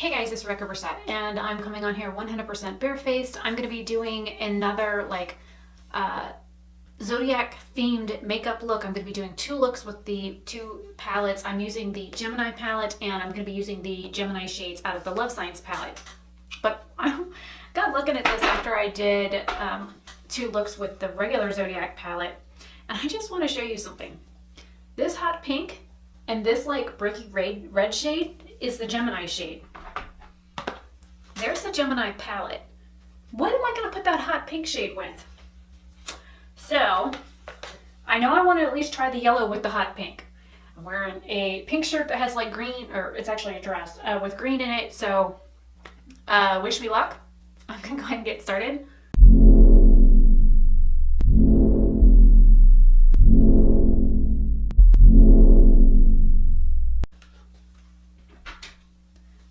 Hey guys, it's Oberstadt, and I'm coming on here 100% barefaced. I'm going to be doing another Zodiac themed makeup look. I'm going to be doing two looks with the two palettes. I'm using the Gemini palette, and I'm going to be using the Gemini shades out of the Love Signs palette. But I got looking at this after I did two looks with the regular Zodiac palette, and I just want to show you something. This hot pink and this like bricky red shade is the Gemini shade. There's the Gemini palette. What am I going to put that hot pink shade with? So, I know I want to at least try the yellow with the hot pink. I'm wearing a pink shirt that has like green, or it's actually a dress, with green in it, so wish me luck. I'm going to go ahead and get started.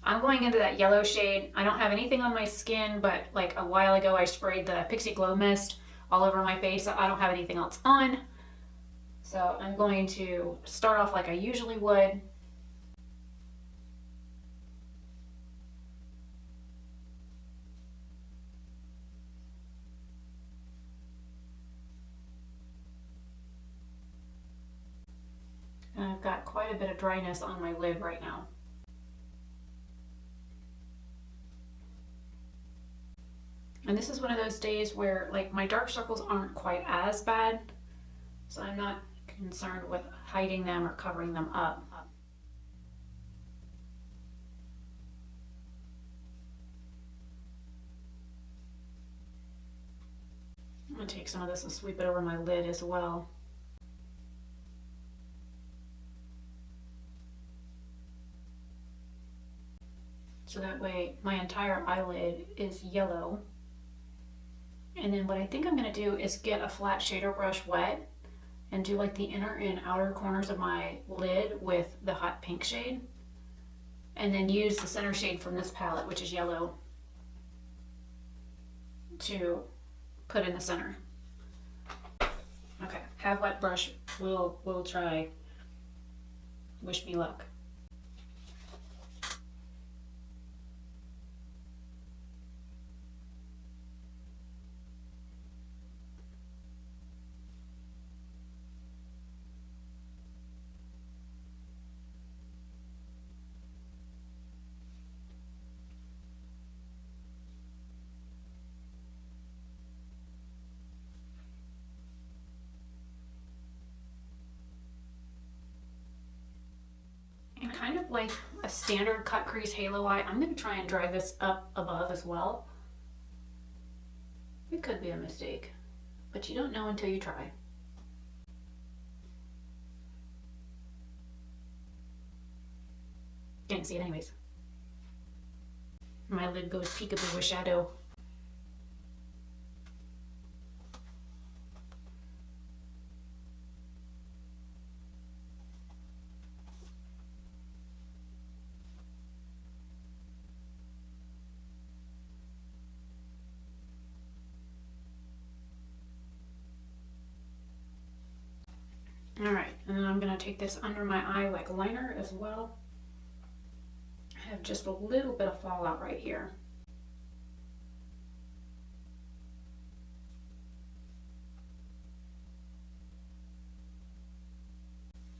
I'm going into that yellow shade. I don't have anything on my skin, but like a while ago I sprayed the Pixie Glow Mist all over my face. I don't have anything else on. So I'm going to start off like I usually would. And I've got quite a bit of dryness on my lid right now. And this is one of those days where like my dark circles aren't quite as bad, so I'm not concerned with hiding them or covering them up. I'm going to take some of this and sweep it over my lid as well. So that way my entire eyelid is yellow. And then what I think I'm going to do is get a flat shader brush wet and do like the inner and outer corners of my lid with the hot pink shade. And then use the center shade from this palette, which is yellow, to put in the center. Okay, have wet brush. We'll try. Wish me luck. And kind of like a standard cut crease halo eye, I'm going to try and dry this up above as well. It could be a mistake, but you don't know until you try. Can't see it anyways. My lid goes peekaboo with shadow. Alright, and then I'm going to take this under my eye like liner as well. I have just a little bit of fallout right here.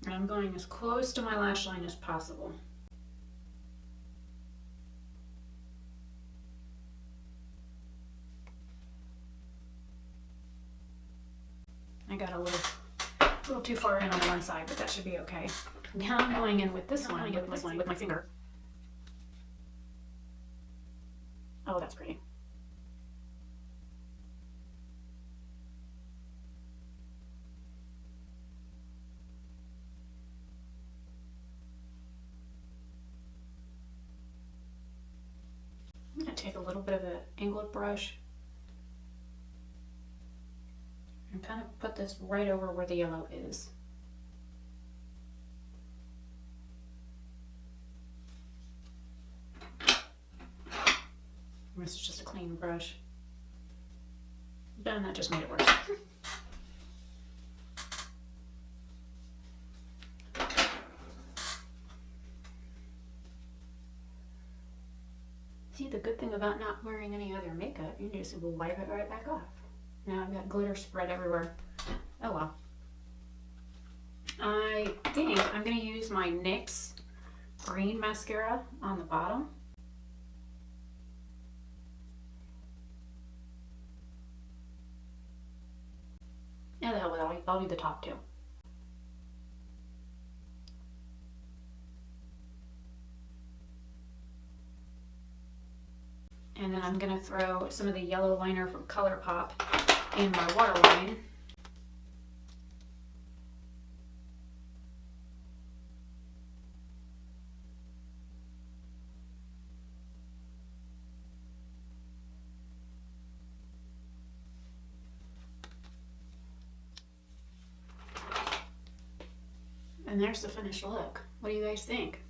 And I'm going as close to my lash line as possible. I got a little too far in on one side, but that should be okay. Now I'm going in with this one with my finger. Oh, that's pretty. I'm going to take a little bit of an angled brush and kind of put this right over where the yellow is. This is just a clean brush. And that just made it worse. See, the good thing about not wearing any other makeup, you just will wipe it right back off. Now I've got glitter spread everywhere. Oh well. I think I'm going to use my NYX green mascara on the bottom. Yeah, the hell with it. I'll do the top too. And then I'm going to throw some of the yellow liner from ColourPop in my waterline. And there's the finished look. What do you guys think?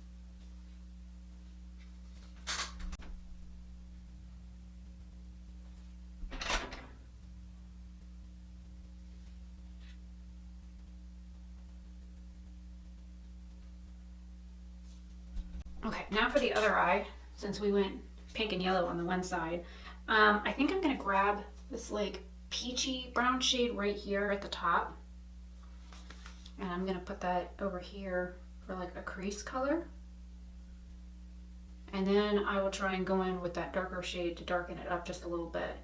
Okay, now for the other eye, since we went pink and yellow on the one side, I think I'm gonna grab this like peachy brown shade right here at the top. And I'm gonna put that over here for like a crease color. And then I will try and go in with that darker shade to darken it up just a little bit.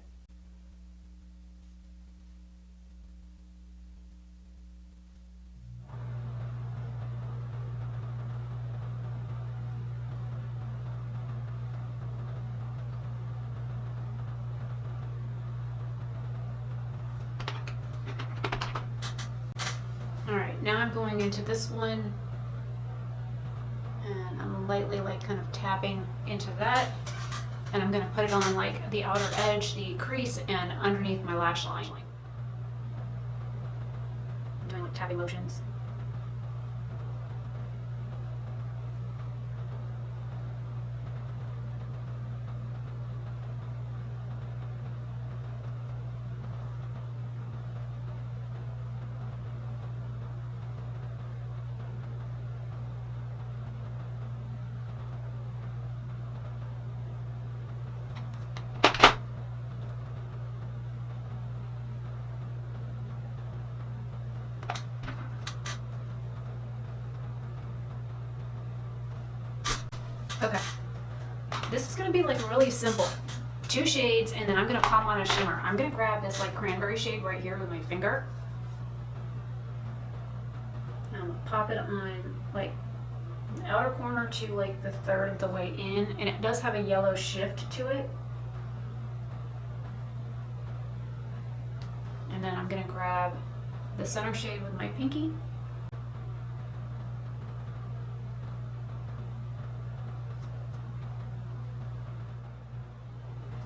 Alright, now I'm going into this one, and I'm lightly like kind of tapping into that, and I'm going to put it on like the outer edge, the crease, and underneath my lash line. I'm doing like tapping motions. Okay, this is gonna be like really simple. 2 shades, and then I'm gonna pop on a shimmer. I'm gonna grab this like cranberry shade right here with my finger. And I'm gonna pop it on like the outer corner to like the third of the way in, and it does have a yellow shift to it. And then I'm gonna grab the center shade with my pinky.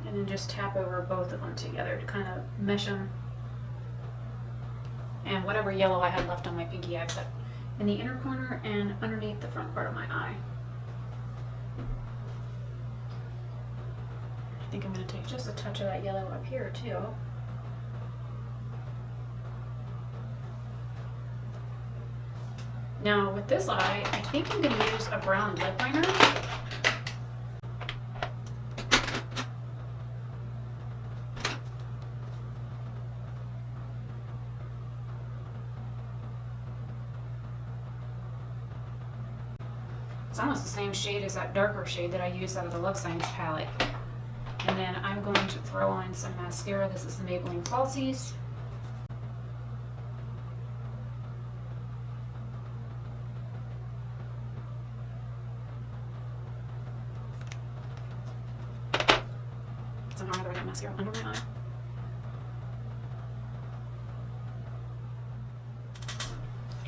And then just tap over both of them together to kind of mesh them. And whatever yellow I had left on my pinky, I put in the inner corner and underneath the front part of my eye. I think I'm going to take just a touch of that yellow up here too. Now with this eye, I think I'm going to use a brown lip liner. It's almost the same shade as that darker shade that I used out of the Love Signs palette. And then I'm going to throw on some mascara. This is the Maybelline Falsies. Somehow or other I got mascara under my eye.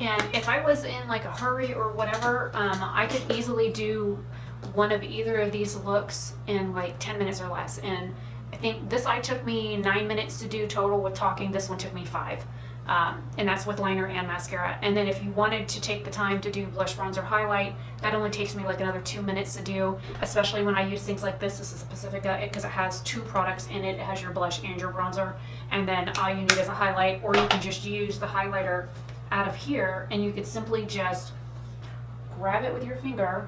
And if I was in like a hurry or whatever, I could easily do one of either of these looks in like 10 minutes or less. And I think this eye took me 9 minutes to do total with talking. This one took me 5. And that's with liner and mascara. And then if you wanted to take the time to do blush, bronzer, highlight, that only takes me like another 2 minutes to do, especially when I use things like this. This is a Pacifica because it has 2 products in it. It has your blush and your bronzer. And then all you need is a highlight, or you can just use the highlighter out of here, and you could simply just grab it with your finger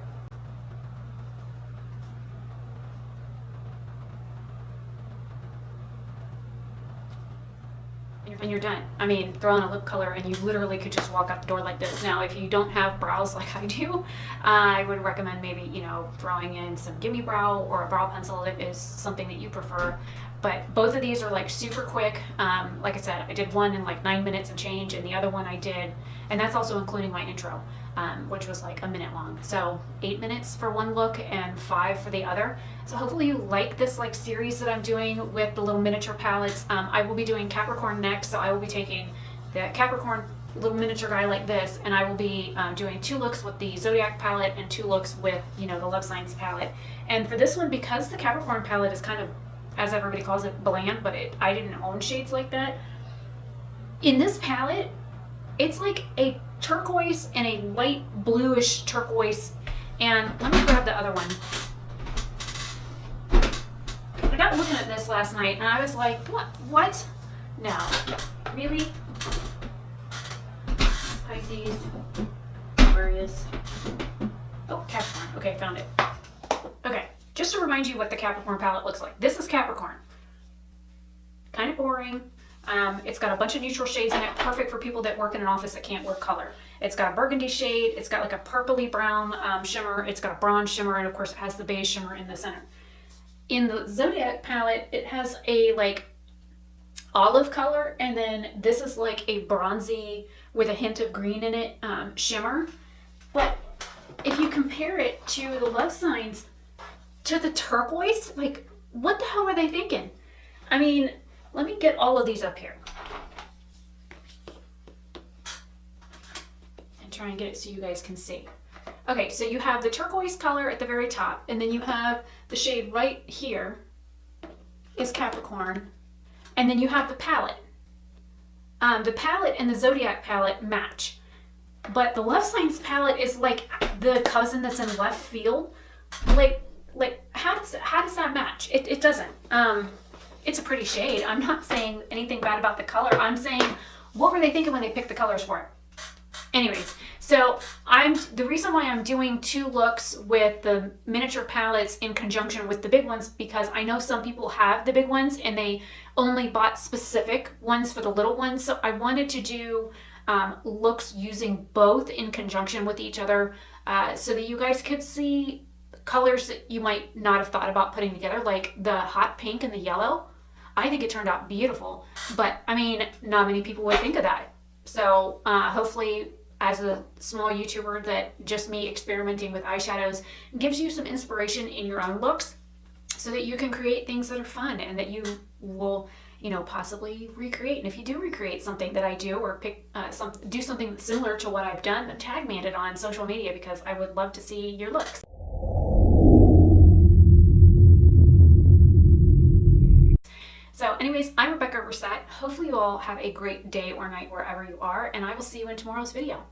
and you're done. I mean, throw on a lip color and you literally could just walk out the door like this. Now, if you don't have brows like I do, I would recommend maybe, you know, throwing in some Gimme Brow or a brow pencil if is something that you prefer. But both of these are like super quick. Like I said, I did one in like 9 minutes and change, and the other one I did, and that's also including my intro, which was like a minute long. So 8 minutes for one look and 5 for the other. So hopefully you like this like series that I'm doing with the little miniature palettes. I will be doing Capricorn next, so I will be taking the Capricorn little miniature guy like this, and I will be doing 2 looks with the Zodiac palette and 2 looks with, you know, the Love Signs palette. And for this one, because the Capricorn palette is kind of, as everybody calls it, bland, but I didn't own shades like that. In this palette, it's like a turquoise and a light bluish turquoise. And let me grab the other one. I got looking at this last night and I was like, what? No. Really? Pisces, Aquarius. Oh, Capricorn. Okay, found it. Okay. Just to remind you what the Capricorn palette looks like. This is Capricorn. Kind of boring. It's got a bunch of neutral shades in it, perfect for people that work in an office that can't work color. It's got a burgundy shade, it's got like a purpley brown shimmer, it's got a bronze shimmer, and of course it has the beige shimmer in the center. In the Zodiac palette, it has a like olive color, and then this is like a bronzy with a hint of green in it shimmer. But if you compare it to the Love Signs, to the turquoise, like what the hell were they thinking? I mean, let me get all of these up here and try and get it so you guys can see. Okay, so you have the turquoise color at the very top, and then you have the shade right here is Capricorn, and then you have the palette. The palette and the Zodiac palette match, but the Love Signs palette is like the cousin that's in left field. Like how does that match? It doesn't. It's a pretty shade. I'm not saying anything bad about the color. I'm saying, what were they thinking when they picked the colors for it? Anyways, so the reason why I'm doing 2 looks with the miniature palettes in conjunction with the big ones, because I know some people have the big ones and they only bought specific ones for the little ones. So I wanted to do looks using both in conjunction with each other, so that you guys could see colors that you might not have thought about putting together, like the hot pink and the yellow. I think it turned out beautiful, but I mean, not many people would think of that. So hopefully, as a small YouTuber, that just me experimenting with eyeshadows gives you some inspiration in your own looks, so that you can create things that are fun and that you will, you know, possibly recreate. And if you do recreate something that I do, or pick do something similar to what I've done, then tag me in it on social media, because I would love to see your looks. So anyways, I'm Rebecca Oberstadt. Hopefully you all have a great day or night wherever you are, and I will see you in tomorrow's video.